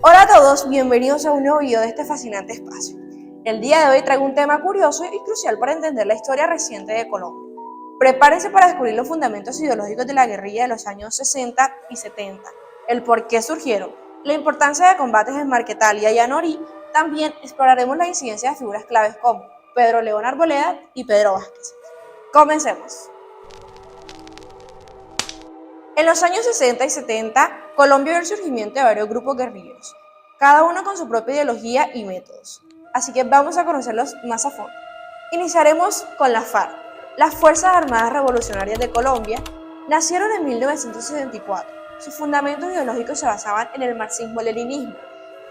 Hola a todos, bienvenidos a un nuevo video de este fascinante espacio. El día de hoy traigo un tema curioso y crucial para entender la historia reciente de Colombia. Prepárense para descubrir los fundamentos ideológicos de la guerrilla de los años 60 y 70, el por qué surgieron, la importancia de combates en Marquetalia y Anorí. También exploraremos la incidencia de figuras claves como Pedro León Arboleda y Pedro Vázquez. Comencemos. En los años 60 y 70, Colombia vio el surgimiento de varios grupos guerrilleros, cada uno con su propia ideología y métodos. Así que vamos a conocerlos más a fondo. Iniciaremos con la FARC. Las Fuerzas Armadas Revolucionarias de Colombia nacieron en 1964. Sus fundamentos ideológicos se basaban en el marxismo-leninismo.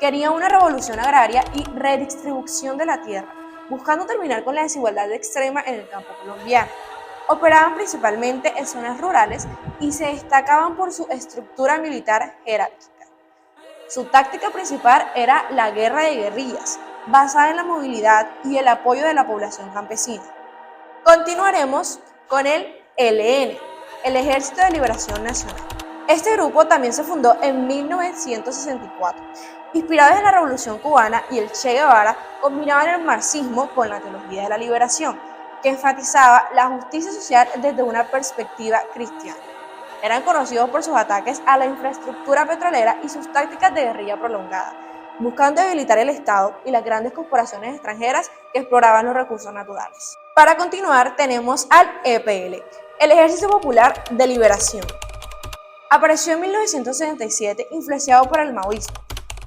Querían una revolución agraria y redistribución de la tierra, buscando terminar con la desigualdad extrema en el campo colombiano. Operaban principalmente en zonas rurales y se destacaban por su estructura militar jerárquica. Su táctica principal era la guerra de guerrillas, basada en la movilidad y el apoyo de la población campesina. Continuaremos con el ELN, el Ejército de Liberación Nacional. Este grupo también se fundó en 1964. Inspirados en la Revolución Cubana y el Che Guevara, combinaban el marxismo con la teología de la liberación, que enfatizaba la justicia social desde una perspectiva cristiana. Eran conocidos por sus ataques a la infraestructura petrolera y sus tácticas de guerrilla prolongada, buscando debilitar el Estado y las grandes corporaciones extranjeras que exploraban los recursos naturales. Para continuar, tenemos al EPL, el Ejército Popular de Liberación. Apareció en 1977, influenciado por el maoísmo.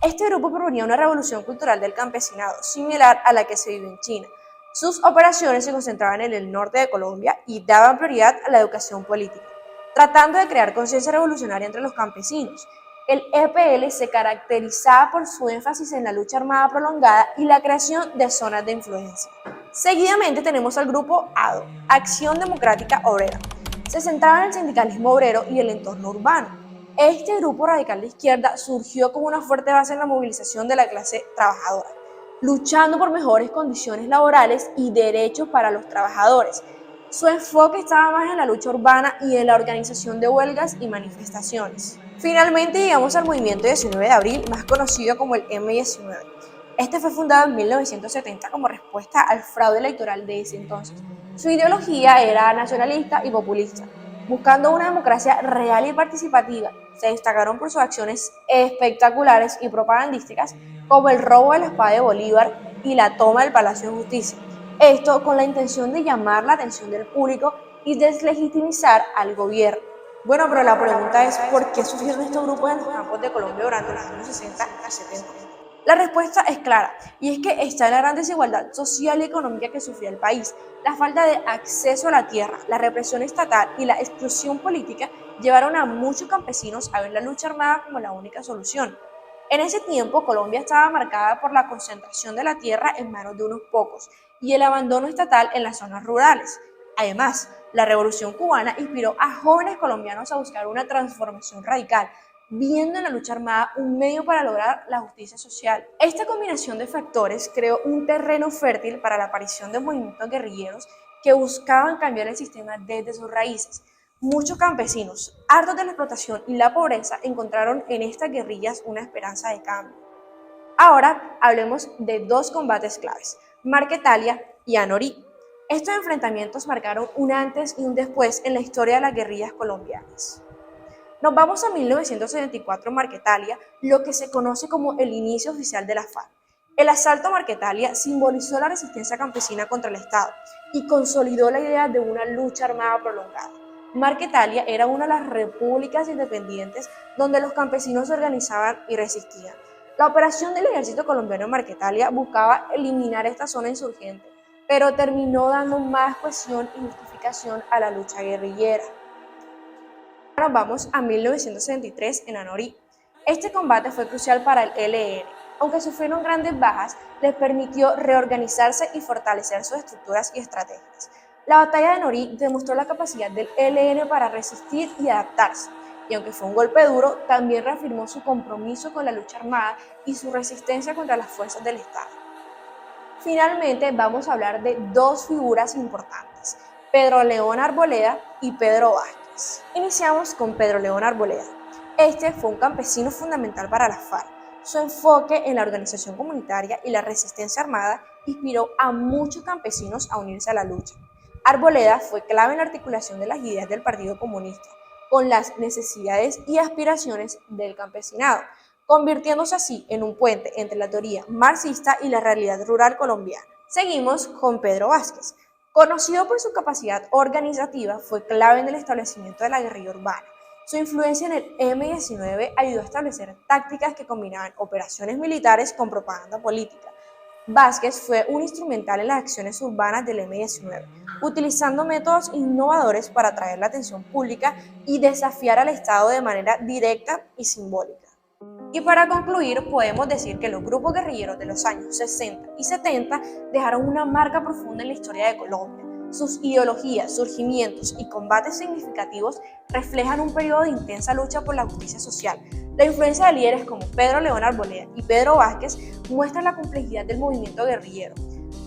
Este grupo proponía una revolución cultural del campesinado, similar a la que se vive en China. Sus operaciones se concentraban en el norte de Colombia y daban prioridad a la educación política, tratando de crear conciencia revolucionaria entre los campesinos. El EPL se caracterizaba por su énfasis en la lucha armada prolongada y la creación de zonas de influencia. Seguidamente tenemos al grupo ADO, Acción Democrática Obrera. Se centraba en el sindicalismo obrero y el entorno urbano. Este grupo radical de izquierda surgió con una fuerte base en la movilización de la clase trabajadora, luchando por mejores condiciones laborales y derechos para los trabajadores. Su enfoque estaba más en la lucha urbana y en la organización de huelgas y manifestaciones. Finalmente llegamos al movimiento 19 de abril, más conocido como el M19. Este fue fundado en 1970 como respuesta al fraude electoral de ese entonces. Su ideología era nacionalista y populista, buscando una democracia real y participativa. Se destacaron por sus acciones espectaculares y propagandísticas, como el robo de la espada de Bolívar y la toma del Palacio de Justicia. Esto con la intención de llamar la atención del público y deslegitimizar al gobierno. Bueno, pero la pregunta es, ¿por qué surgieron estos grupos en los campos de Colombia durante los años 60 y 70? La respuesta es clara, y es que está en la gran desigualdad social y económica que sufría el país. La falta de acceso a la tierra, la represión estatal y la exclusión política llevaron a muchos campesinos a ver la lucha armada como la única solución. En ese tiempo, Colombia estaba marcada por la concentración de la tierra en manos de unos pocos y el abandono estatal en las zonas rurales. Además, la Revolución Cubana inspiró a jóvenes colombianos a buscar una transformación radical, viendo en la lucha armada un medio para lograr la justicia social. Esta combinación de factores creó un terreno fértil para la aparición de movimientos guerrilleros que buscaban cambiar el sistema desde sus raíces. Muchos campesinos, hartos de la explotación y la pobreza, encontraron en estas guerrillas una esperanza de cambio. Ahora hablemos de dos combates claves, Marquetalia y Anorí. Estos enfrentamientos marcaron un antes y un después en la historia de las guerrillas colombianas. Nos vamos a 1974 en Marquetalia, lo que se conoce como el inicio oficial de la FARC. El asalto a Marquetalia simbolizó la resistencia campesina contra el Estado y consolidó la idea de una lucha armada prolongada. Marquetalia era una de las repúblicas independientes donde los campesinos se organizaban y resistían. La operación del ejército colombiano en Marquetalia buscaba eliminar esta zona insurgente, pero terminó dando más cohesión y justificación a la lucha guerrillera. Ahora nos vamos a 1973 en Anorí. Este combate fue crucial para el ELN. Aunque sufrieron grandes bajas, les permitió reorganizarse y fortalecer sus estructuras y estrategias. La batalla de Anorí demostró la capacidad del ELN para resistir y adaptarse, y aunque fue un golpe duro, también reafirmó su compromiso con la lucha armada y su resistencia contra las fuerzas del Estado. Finalmente vamos a hablar de dos figuras importantes, Pedro León Arboleda y Pedro Vázquez. Iniciamos con Pedro León Arboleda. Este fue un campesino fundamental para la FARC. Su enfoque en la organización comunitaria y la resistencia armada inspiró a muchos campesinos a unirse a la lucha. Arboleda fue clave en la articulación de las ideas del Partido Comunista con las necesidades y aspiraciones del campesinado, convirtiéndose así en un puente entre la teoría marxista y la realidad rural colombiana. Seguimos con Pedro Vázquez. Conocido por su capacidad organizativa, fue clave en el establecimiento de la guerrilla urbana. Su influencia en el M-19 ayudó a establecer tácticas que combinaban operaciones militares con propaganda política. Vázquez fue un instrumental en las acciones urbanas del M-19, utilizando métodos innovadores para atraer la atención pública y desafiar al Estado de manera directa y simbólica. Y para concluir, podemos decir que los grupos guerrilleros de los años 60 y 70 dejaron una marca profunda en la historia de Colombia. Sus ideologías, surgimientos y combates significativos reflejan un periodo de intensa lucha por la justicia social. La influencia de líderes como Pedro León Arboleda y Pedro Vázquez muestra la complejidad del movimiento guerrillero.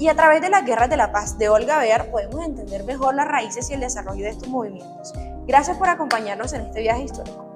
Y a través de las guerras de la paz de Olga Bear podemos entender mejor las raíces y el desarrollo de estos movimientos. Gracias por acompañarnos en este viaje histórico.